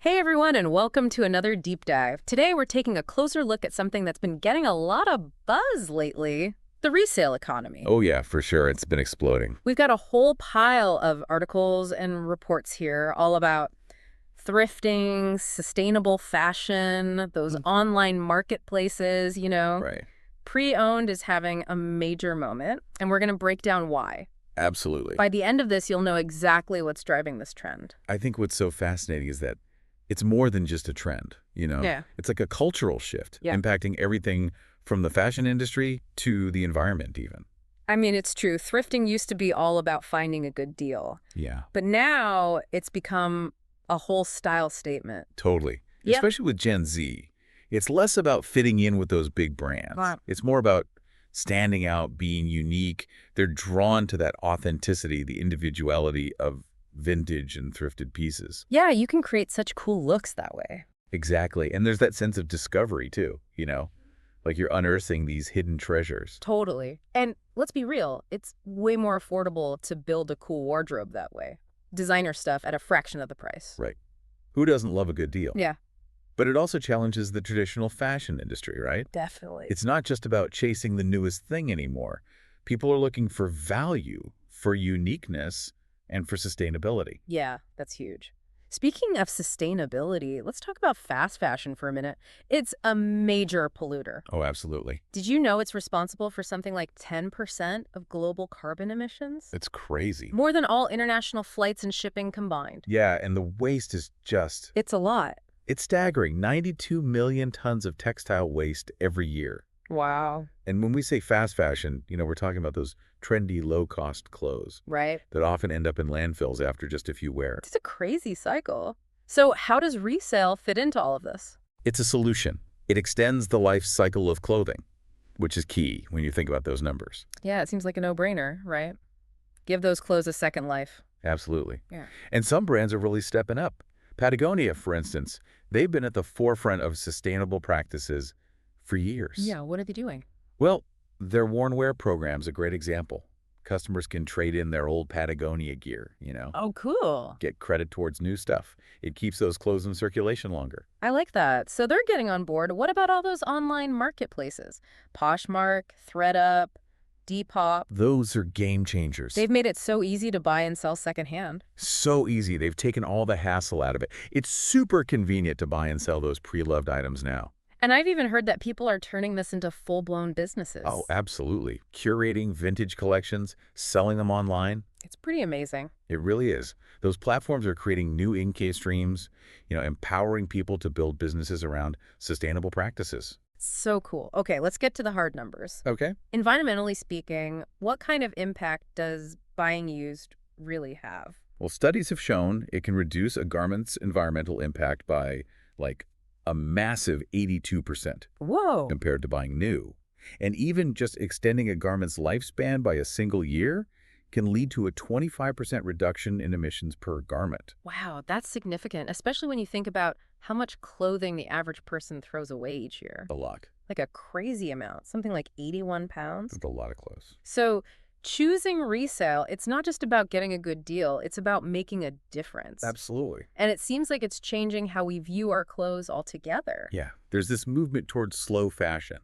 Hey everyone, and welcome to another deep dive. Today we're taking a closer look at something that's been getting a lot of buzz lately, the resale economy. Oh yeah, for sure. It's been exploding. We've got a whole pile of articles and reports here all about thrifting, sustainable fashion, those online marketplaces, Right. Pre-owned is having a major moment, and we're going to break down why. Absolutely. By the end of this, you'll know exactly what's driving this trend. I think what's so fascinating is that it's more than just a trend. Yeah. It's like a cultural shift Yeah. impacting everything from the fashion industry to the environment even. I mean, it's true. Thrifting used to be all about finding a good deal. Yeah, But now it's become a whole style statement. totally. Yep. Especially with Gen Z. It's less about fitting in with those big brands. Wow. It's more about standing out, being unique. They're drawn to that authenticity, the individuality of vintage and thrifted pieces. Yeah, you can create such cool looks that way. Exactly. And there's that sense of discovery too. Like you're unearthing these hidden treasures. Totally. And let's be real, it's way more affordable to build a cool wardrobe that way. Designer stuff at a fraction of the price. Right. Who doesn't love a good deal? Yeah, But it also challenges the traditional fashion industry, right? definitely. It's not just about chasing the newest thing anymore. People are looking for value, for uniqueness, and for sustainability. Yeah, that's huge. Speaking of sustainability, let's talk about fast fashion for a minute. It's a major polluter. Oh, absolutely. Did you know it's responsible for something like 10% of global carbon emissions? It's crazy. More than all international flights and shipping combined. Yeah, and the waste is It's a lot. it's staggering. 92 million tons of textile waste every year. Wow. And when we say fast fashion, we're talking about those trendy, low-cost clothes Right? that often end up in landfills after just a few wear. It's a crazy cycle. So how does resale fit into all of this? It's a solution. It extends the life cycle of clothing, which is key when you think about those numbers. Yeah, it seems like a no-brainer, right? Give those clothes a second life. Absolutely. Yeah. And some brands are really stepping up. Patagonia, for instance, they've been at the forefront of sustainable practices for years. Yeah, what are they doing? Well, their worn wear program's a great example. Customers can trade in their old Patagonia gear, Oh, cool. get credit towards new stuff. It keeps those clothes in circulation longer. I like that. So they're getting on board. What about all those online marketplaces? Poshmark, ThredUp, Depop. Those are game changers. They've made it so easy to buy and sell secondhand. So easy. They've taken all the hassle out of it. It's super convenient to buy and sell those pre-loved items now. And I've even heard that people are turning this into full-blown businesses. Oh, absolutely. Curating vintage collections, selling them online. It's pretty amazing. It really is. Those platforms are creating new income streams, empowering people to build businesses around sustainable practices. So cool. Okay, let's get to the hard numbers. Okay. Environmentally speaking, what kind of impact does buying used really have? Well, studies have shown it can reduce a garment's environmental impact by, like, a massive 82% Whoa. compared to buying new. And even just extending a garment's lifespan by a single year can lead to a 25% reduction in emissions per garment. Wow, that's significant, especially when you think about how much clothing the average person throws away each year. A lot. Like a crazy amount, something like 81 pounds. That's a lot of clothes. So choosing resale, it's not just about getting a good deal, it's about making a difference. Absolutely. And it seems like it's changing how we view our clothes altogether. Yeah, there's this movement towards slow fashion.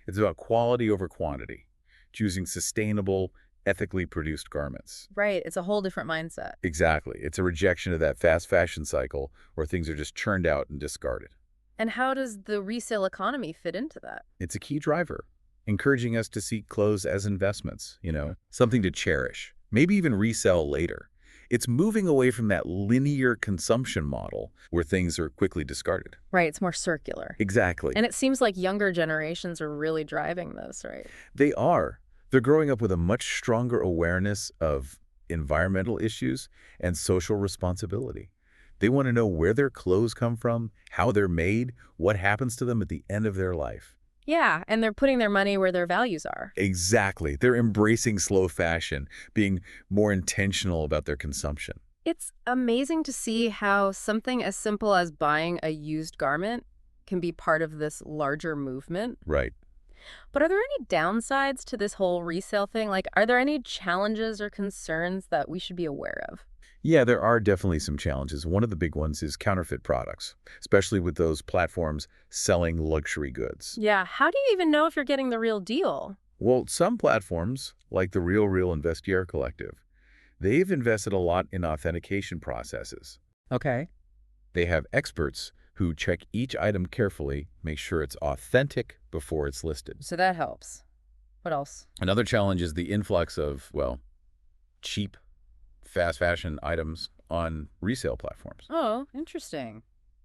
It's about quality over quantity, choosing sustainable, ethically produced garments. Right, it's a whole different mindset. Exactly. It's a rejection of that fast fashion cycle where things are just churned out and discarded. And how does the resale economy fit into that? It's a key driver, encouraging us to see clothes as investments, something to cherish, maybe even resell later. It's moving away from that linear consumption model where things are quickly discarded. Right, it's more circular. Exactly. And it seems like younger generations are really driving this, right? They are. They're growing up with a much stronger awareness of environmental issues and social responsibility. They want to know where their clothes come from, how they're made, what happens to them at the end of their life. Yeah, and they're putting their money where their values are. Exactly. They're embracing slow fashion, being more intentional about their consumption. It's amazing to see how something as simple as buying a used garment can be part of this larger movement. Right. But are there any downsides to this whole resale thing? Like, are there any challenges or concerns that we should be aware of? Yeah, there are definitely some challenges. One of the big ones is counterfeit products, especially with those platforms selling luxury goods. Yeah, how do you even know if you're getting the real deal? Well, some platforms, like the Real Investigator Collective, they've invested a lot in authentication processes. Okay. They have experts who check each item carefully, make sure it's authentic before it's listed. So that helps. What else? Another challenge is the influx of, well, cheap, fast fashion items on resale platforms. Oh, interesting.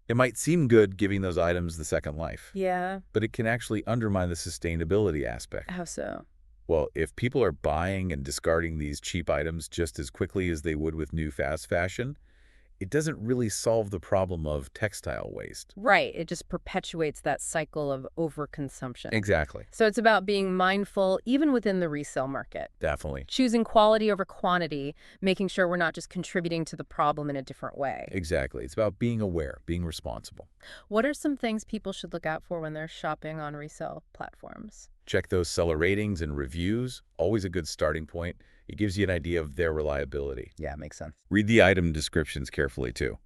It might seem good giving those items the second life, Yeah, but it can actually undermine the sustainability aspect. how so? Well, if people are buying and discarding these cheap items just as quickly as they would with new fast fashion, it doesn't really solve the problem of textile waste. Right, it just perpetuates that cycle of overconsumption. Exactly. So it's about being mindful even within the resale market. Definitely. Choosing quality over quantity, making sure we're not just contributing to the problem in a different way. Exactly. It's about being aware, being responsible. What are some things people should look out for when they're shopping on resale platforms? Check those seller ratings and reviews. Always a good starting point. It gives you an idea of their reliability. Yeah, makes sense. Read the item descriptions carefully, too.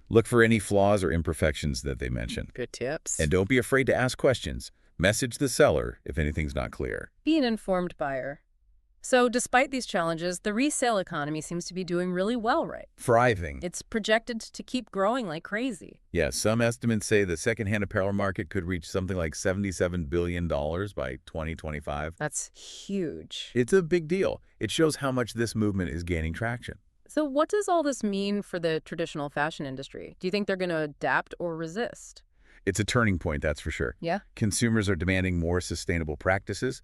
Look for any flaws or imperfections that they mention. Good tips. And don't be afraid to ask questions. Message the seller if anything's not clear. Be an informed buyer. So despite these challenges, the resale economy seems to be doing really well, right? Thriving. It's projected to keep growing like crazy. Yeah, some estimates say the secondhand apparel market could reach something like $77 billion by 2025. That's huge. It's a big deal. It shows how much this movement is gaining traction. So what does all this mean for the traditional fashion industry? Do you think they're going to adapt or resist? It's a turning point, that's for sure. Yeah? Consumers are demanding more sustainable practices,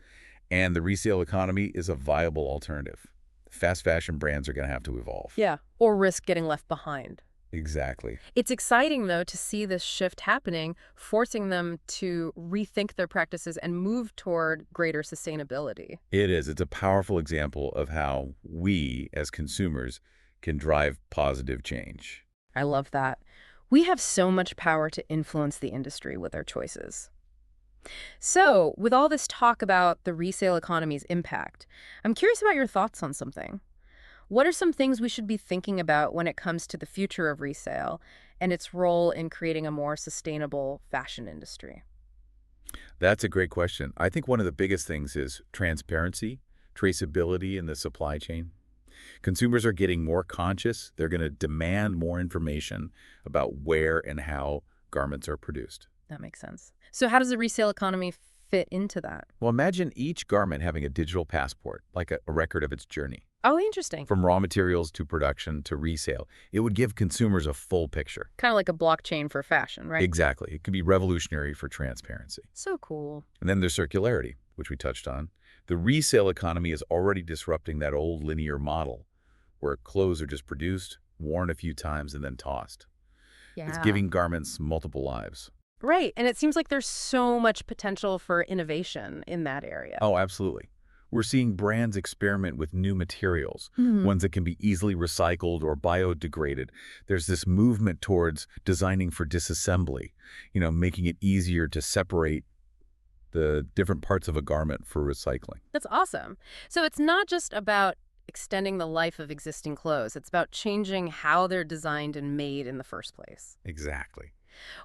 and the resale economy is a viable alternative. Fast fashion brands are going to have to evolve. Yeah. Or risk getting left behind. Exactly. It's exciting, though, to see this shift happening, forcing them to rethink their practices and move toward greater sustainability. It is. It's a powerful example of how we, as consumers, can drive positive change. I love that. We have so much power to influence the industry with our choices. So, with all this talk about the resale economy's impact, I'm curious about your thoughts on something. What are some things we should be thinking about when it comes to the future of resale and its role in creating a more sustainable fashion industry? That's a great question. I think one of the biggest things is transparency, traceability in the supply chain. Consumers are getting more conscious. They're going to demand more information about where and how garments are produced. That makes sense. So how does the resale economy fit into that? Well, imagine each garment having a digital passport, like a record of its journey. Oh, interesting. From raw materials to production to resale. It would give consumers a full picture. Kind of like a blockchain for fashion, right? Exactly. It could be revolutionary for transparency. So cool. And then there's circularity, which we touched on. The resale economy is already disrupting that old linear model where clothes are just produced, worn a few times, and then tossed. Yeah. It's giving garments multiple lives. Right. And it seems like there's so much potential for innovation in that area. Oh, absolutely. We're seeing brands experiment with new materials, Mhm. ones that can be easily recycled or biodegraded. There's this movement towards designing for disassembly, making it easier to separate the different parts of a garment for recycling. That's awesome. So it's not just about extending the life of existing clothes. It's about changing how they're designed and made in the first place. Exactly.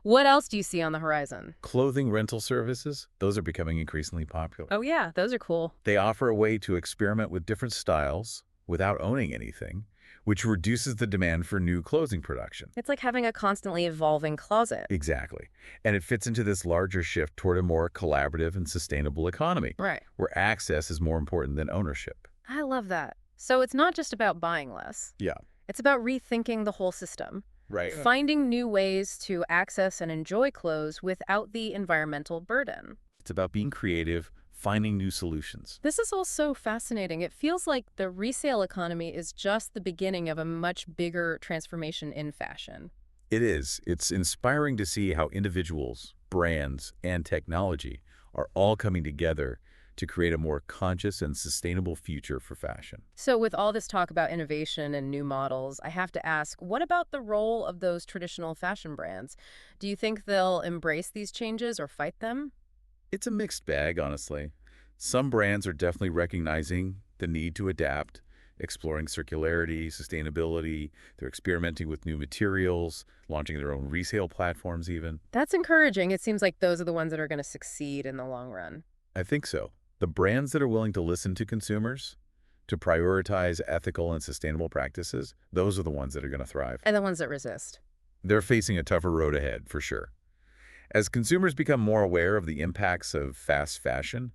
What else do you see on the horizon? Clothing rental services, those are becoming increasingly popular. Oh, yeah, those are cool. They offer a way to experiment with different styles without owning anything, which reduces the demand for new clothing production. It's like having a constantly evolving closet. Exactly. And it fits into this larger shift toward a more collaborative and sustainable economy, Right. where access is more important than ownership. I love that. So it's not just about buying less. Yeah. It's about rethinking the whole system. Right. Finding new ways to access and enjoy clothes without the environmental burden. It's about being creative, finding new solutions. This is all so fascinating. It feels like the resale economy is just the beginning of a much bigger transformation in fashion. It is. It's inspiring to see how individuals, brands, and technology are all coming together to create a more conscious and sustainable future for fashion. So with all this talk about innovation and new models, I have to ask, what about the role of those traditional fashion brands? Do you think they'll embrace these changes or fight them? It's a mixed bag, honestly. Some brands are definitely recognizing the need to adapt, exploring circularity, sustainability. They're experimenting with new materials, launching their own resale platforms even. That's encouraging. It seems like those are the ones that are going to succeed in the long run. I think so. The brands that are willing to listen to consumers, to prioritize ethical and sustainable practices, those are the ones that are going to thrive. And the ones that resist. They're facing a tougher road ahead, for sure. As consumers become more aware of the impacts of fast fashion,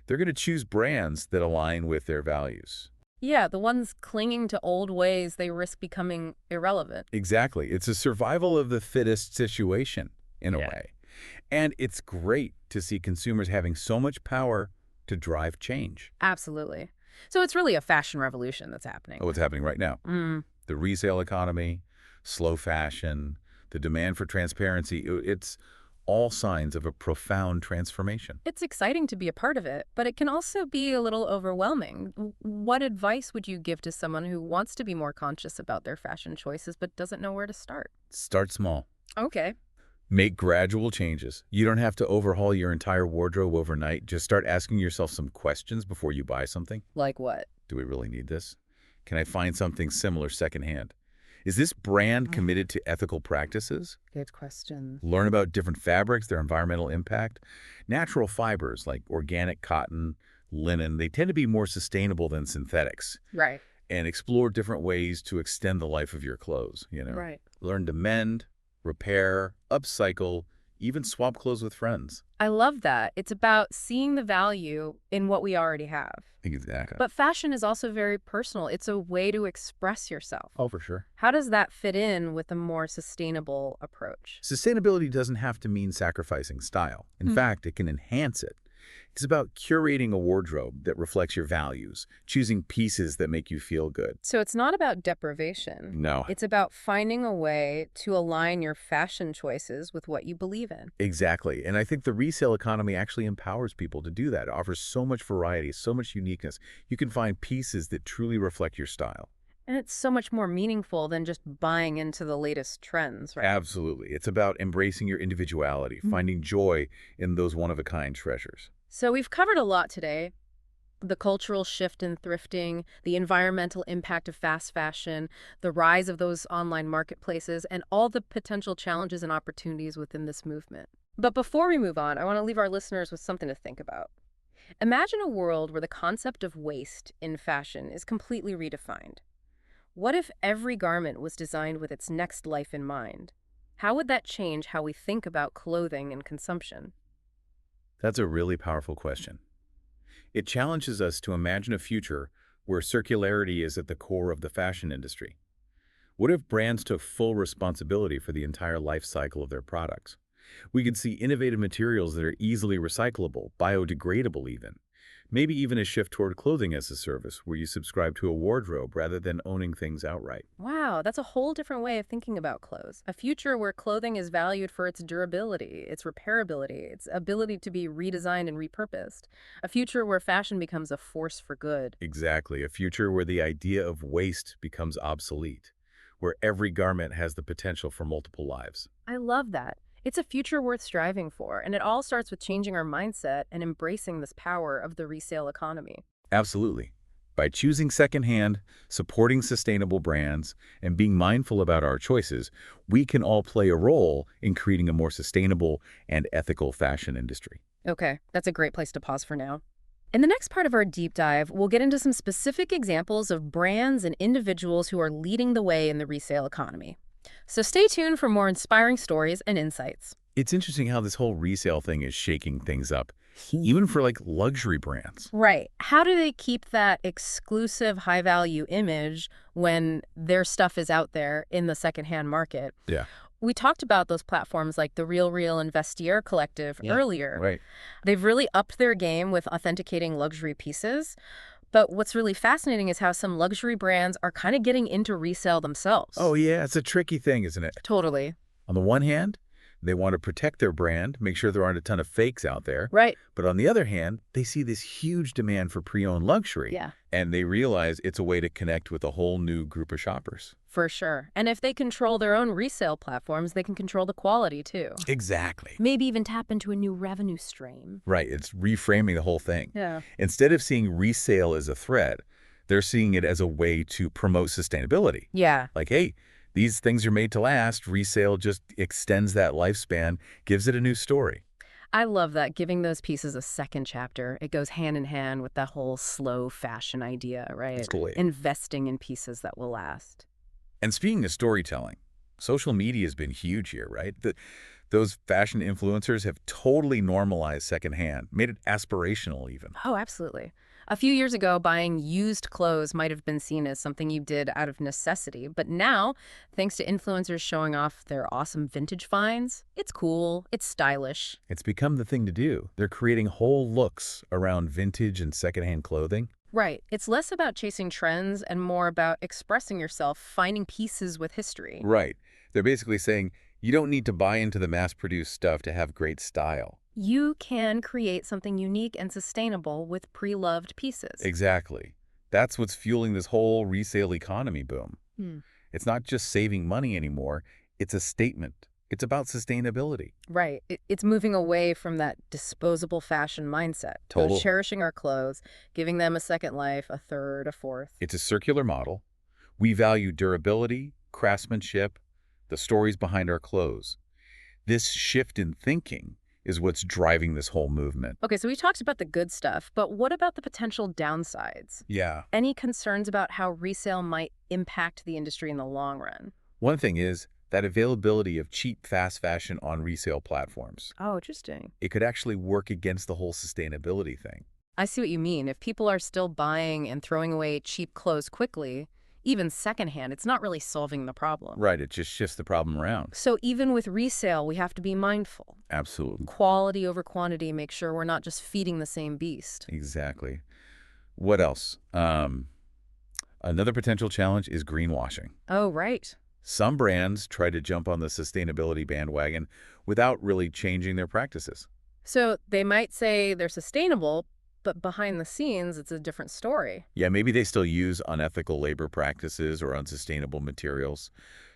they're going to choose brands that align with their values. Yeah, the ones clinging to old ways, they risk becoming irrelevant. Exactly. It's a survival of the fittest situation, in a Yeah. way. And it's great to see consumers having so much power to drive change. Absolutely. So it's really a fashion revolution that's happening. Oh, what's happening right now? Mm. The resale economy, slow fashion, the demand for transparency, it's all signs of a profound transformation. It's exciting to be a part of it, but it can also be a little overwhelming. What advice would you give to someone who wants to be more conscious about their fashion choices but doesn't know where to start? Start small. Okay. Make gradual changes. You don't have to overhaul your entire wardrobe overnight. Just start asking yourself some questions before you buy something. Like what? Do we really need this? Can I find something similar secondhand? Is this brand committed to ethical practices? Good question. Learn about different fabrics, their environmental impact. Natural fibers like organic cotton, linen, they tend to be more sustainable than synthetics. Right. And explore different ways to extend the life of your clothes. Right. Learn to mend, repair, upcycle, even swap clothes with friends. I love that. It's about seeing the value in what we already have. Exactly. But fashion is also very personal. It's a way to express yourself. Oh, for sure. How does that fit in with a more sustainable approach? Sustainability doesn't have to mean sacrificing style. In Hmm. fact, it can enhance it. It's about curating a wardrobe that reflects your values, choosing pieces that make you feel good. So it's not about deprivation. No, It's about finding a way to align your fashion choices with what you believe in. exactly. And I think the resale economy actually empowers people to do that. It offers so much variety, so much uniqueness. You can find pieces that truly reflect your style. And it's so much more meaningful than just buying into the latest trends, right? Absolutely. It's about embracing your individuality, finding joy in those one-of-a-kind treasures. So we've covered a lot today. The cultural shift in thrifting, the environmental impact of fast fashion, the rise of those online marketplaces, and all the potential challenges and opportunities within this movement. But before we move on, I want to leave our listeners with something to think about. Imagine a world where the concept of waste in fashion is completely redefined. What if every garment was designed with its next life in mind? How would that change how we think about clothing and consumption? That's a really powerful question. It challenges us to imagine a future where circularity is at the core of the fashion industry. What if brands took full responsibility for the entire life cycle of their products? We could see innovative materials that are easily recyclable, biodegradable even. Maybe even a shift toward clothing as a service, where you subscribe to a wardrobe rather than owning things outright. Wow, that's a whole different way of thinking about clothes. A future where clothing is valued for its durability, its repairability, its ability to be redesigned and repurposed. A future where fashion becomes a force for good. Exactly, a future where the idea of waste becomes obsolete, where every garment has the potential for multiple lives. I love that. It's a future worth striving for, and it all starts with changing our mindset and embracing this power of the resale economy. Absolutely. By choosing secondhand, supporting sustainable brands, and being mindful about our choices, we can all play a role in creating a more sustainable and ethical fashion industry. Okay, that's a great place to pause for now. In the next part of our deep dive, we'll get into some specific examples of brands and individuals who are leading the way in the resale economy. So stay tuned for more inspiring stories and insights. It's interesting how this whole resale thing is shaking things up, even for like luxury brands. Right. How do they keep that exclusive high-value image when their stuff is out there in the secondhand market? Yeah. We talked about those platforms like the Real Real and Vestiaire Collective earlier. Right. They've really upped their game with authenticating luxury pieces. But what's really fascinating is how some luxury brands are kind of getting into resale themselves. Oh, yeah, it's a tricky thing, isn't it? Totally. On the one hand, they want to protect their brand, make sure there aren't a ton of fakes out there. Right. But on the other hand, they see this huge demand for pre-owned luxury. Yeah. And they realize it's a way to connect with a whole new group of shoppers. For sure. And if they control their own resale platforms, they can control the quality too. Exactly. Maybe even tap into a new revenue stream. Right. It's reframing the whole thing. Yeah. Instead of seeing resale as a threat, They're seeing it as a way to promote sustainability. Yeah. Like, hey, these things are made to last. Resale just extends that lifespan, gives it a new story. I love that, giving those pieces a second chapter. It goes hand in hand with that whole slow fashion idea, right? Totally. Investing in pieces that will last. And speaking of storytelling, social media has been huge here, right? Those fashion influencers have totally normalized secondhand, made it aspirational even. Oh, absolutely. A few years ago, buying used clothes might have been seen as something you did out of necessity, but now, thanks to influencers showing off their awesome vintage finds, it's cool, it's stylish. It's become the thing to do. They're creating whole looks around vintage and secondhand clothing. Right. It's less about chasing trends and more about expressing yourself, finding pieces with history. Right. They're basically saying you don't need to buy into the mass-produced stuff to have great style. You can create something unique and sustainable with pre-loved pieces. Exactly. That's what's fueling this whole resale economy boom. Hmm. It's not just saving money anymore. It's a statement. It's about sustainability. Right. It's moving away from that disposable fashion mindset to Total. cherishing our clothes, giving them a second life, a third, a fourth. It's a circular model. We value durability, craftsmanship, the stories behind our clothes. This shift in thinking is what's driving this whole movement. Okay, so we talked about the good stuff, but what about the potential downsides? Yeah. Any concerns about how resale might impact the industry in the long run? One thing is that availability of cheap, fast fashion on resale platforms. Oh, interesting. It could actually work against the whole sustainability thing. I see what you mean. If people are still buying and throwing away cheap clothes quickly, even secondhand, it's not really solving the problem. Right, it just shifts the problem around. So even with resale, we have to be mindful. Absolutely. Quality over quantity, make sure we're not just feeding the same beast. Exactly. What else? Another potential challenge is greenwashing. Oh, right. Some brands try to jump on the sustainability bandwagon without really changing their practices. So they might say they're sustainable, but behind the scenes, it's a different story. Yeah, maybe they still use unethical labor practices or unsustainable materials.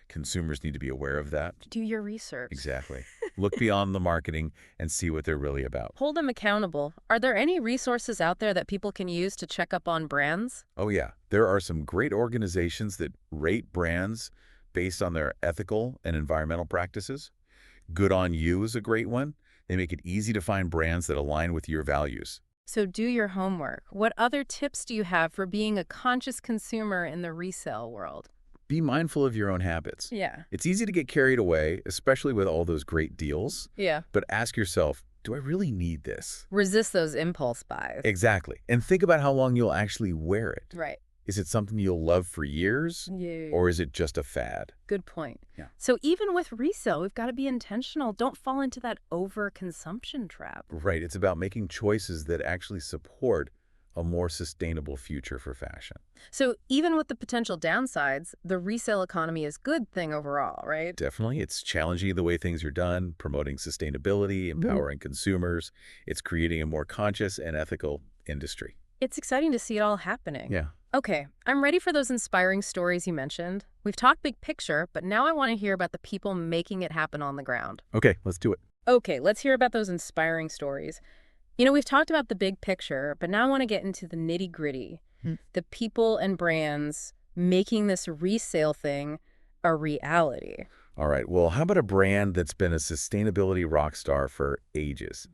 Consumers need to be aware of that. Do your research. Exactly. Look beyond the marketing and see what they're really about. Hold them accountable. Are there any resources out there that people can use to check up on brands? Oh yeah, there are some great organizations that rate brands based on their ethical and environmental practices. Good On You is a great one. They make it easy to find brands that align with your values. So do your homework. What other tips do you have for being a conscious consumer in the resale world? Be mindful of your own habits. Yeah. It's easy to get carried away, especially with all those great deals. Yeah. But ask yourself, do I really need this? Resist those impulse buys. Exactly. And think about how long you'll actually wear it. Right. Is it something you'll love for years? Yeah. Or is it just a fad? Good point. Yeah. So even with resale, we've got to be intentional. Don't fall into that overconsumption trap. Right. It's about making choices that actually support a more sustainable future for fashion. So even with the potential downsides, the resale economy is a good thing overall, right? Definitely. It's challenging the way things are done, promoting sustainability, empowering consumers. It's creating a more conscious and ethical industry. It's exciting to see it all happening. Yeah. Okay, I'm ready for those inspiring stories you mentioned. We've talked big picture, but now I want to hear about the people making it happen on the ground. Okay, let's do it. Okay, let's hear about those inspiring stories. You know, we've talked about the big picture, but now I want to get into the nitty-gritty. The people and brands making this resale thing a reality. All right. Well, how about a brand that's been a sustainability rock star for ages?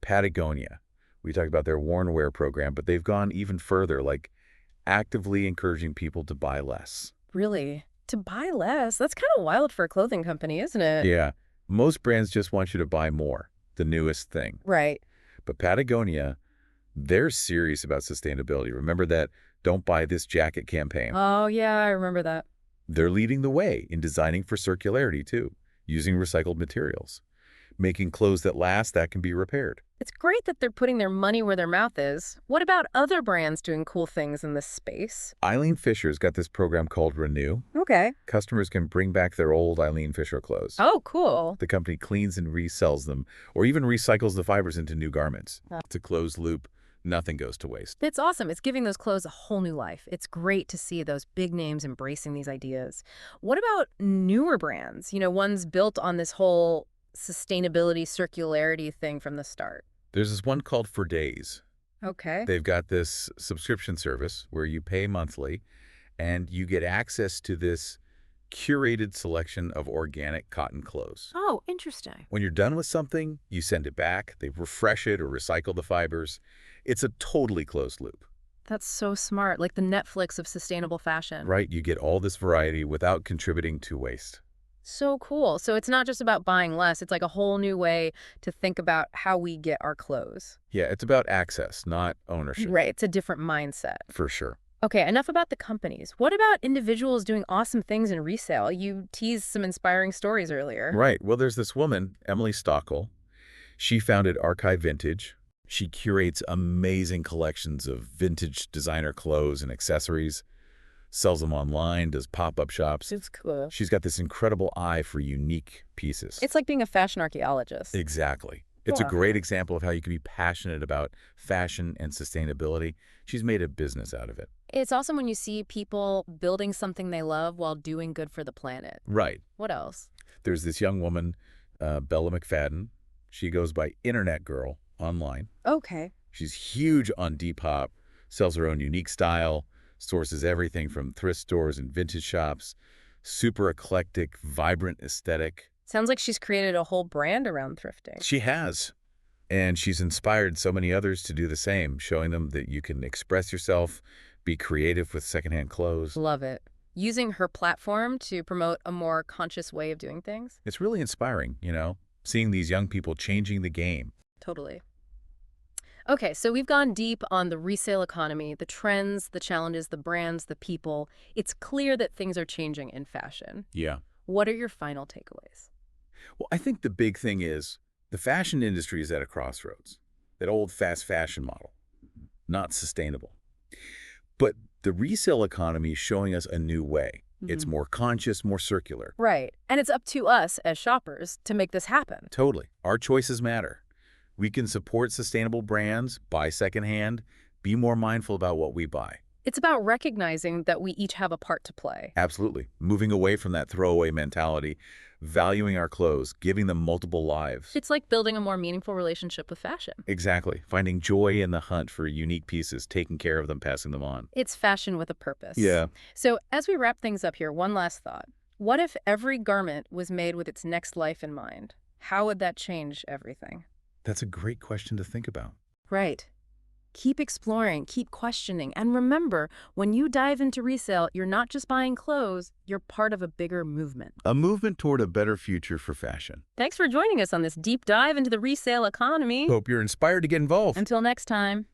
Patagonia. We talked about their worn wear program, but they've gone even further, like actively encouraging people to buy less. Really? To buy less? That's kind of wild for a clothing company, isn't it? Yeah. Most brands just want you to buy more, the newest thing. Right. But Patagonia, they're serious about sustainability. Remember that Don't Buy This Jacket campaign? Oh, yeah, I remember that. They're leading the way in designing for circularity, too, using recycled materials, making clothes that last that can be repaired. It's great that they're putting their money where their mouth is. What about other brands doing cool things in this space? Eileen Fisher's got this program called Renew. Okay. Customers can bring back their old Eileen Fisher clothes. Oh, cool. The company cleans and resells them, or even recycles the fibers into new garments. It's a closed loop. Nothing goes to waste. It's awesome. It's giving those clothes a whole new life. It's great to see those big names embracing these ideas. What about newer brands? You know, ones built on this whole sustainability, circularity thing from the start. There's this one called For Days. Okay. They've got this subscription service where you pay monthly and you get access to this curated selection of organic cotton clothes. Oh, interesting. When you're done with something, you send it back, they refresh it or recycle the fibers. It's a totally closed loop, That's so smart, like the Netflix of sustainable fashion. right? You get all this variety without contributing to waste. So cool. So it's not just about buying less, it's like a whole new way to think about how we get our clothes. Yeah, it's about access, not ownership, Right. It's a different mindset. for sure. Okay, enough about the companies. What about individuals doing awesome things in resale? You teased some inspiring stories earlier. Right. Well, there's this woman, Emily Stockel. She founded Archive Vintage. She curates amazing collections of vintage designer clothes and accessories, sells them online, does pop-up shops. It's cool. She's got this incredible eye for unique pieces. It's like being a fashion archaeologist. Exactly. It's a Yeah. great example of how you can be passionate about fashion and sustainability. She's made a business out of it. It's awesome when you see people building something they love while doing good for the planet. Right. What else? There's this young woman, Bella McFadden. She goes by Internet Girl online. Okay. She's huge on Depop, sells her own unique style, sources everything from thrift stores and vintage shops, super eclectic, vibrant aesthetic. Sounds like she's created a whole brand around thrifting. She has. And she's inspired so many others to do the same, showing them that you can express yourself, be creative with secondhand clothes. Love it. Using her platform to promote a more conscious way of doing things? It's really inspiring, seeing these young people changing the game. Totally. Okay, so we've gone deep on the resale economy, the trends, the challenges, the brands, the people. It's clear that things are changing in fashion. Yeah. What are your final takeaways? Well, I think the big thing is the fashion industry is at a crossroads. That old fast fashion model, not sustainable. But the resale economy is showing us a new way. It's more conscious, more circular. Right. And it's up to us as shoppers to make this happen. Totally. Our choices matter. We can support sustainable brands, buy secondhand, be more mindful about what we buy. It's about recognizing that we each have a part to play. Absolutely. Moving away from that throwaway mentality, valuing our clothes, giving them multiple lives. It's like building a more meaningful relationship with fashion. Exactly. Finding joy in the hunt for unique pieces, taking care of them, passing them on. It's fashion with a purpose. Yeah. So as we wrap things up here, one last thought. What if every garment was made with its next life in mind? How would that change everything? That's a great question to think about. Right. Keep exploring, keep questioning, and remember, when you dive into resale, you're not just buying clothes, you're part of a bigger movement. A movement toward a better future for fashion. Thanks for joining us on this deep dive into the resale economy. Hope you're inspired to get involved. Until next time.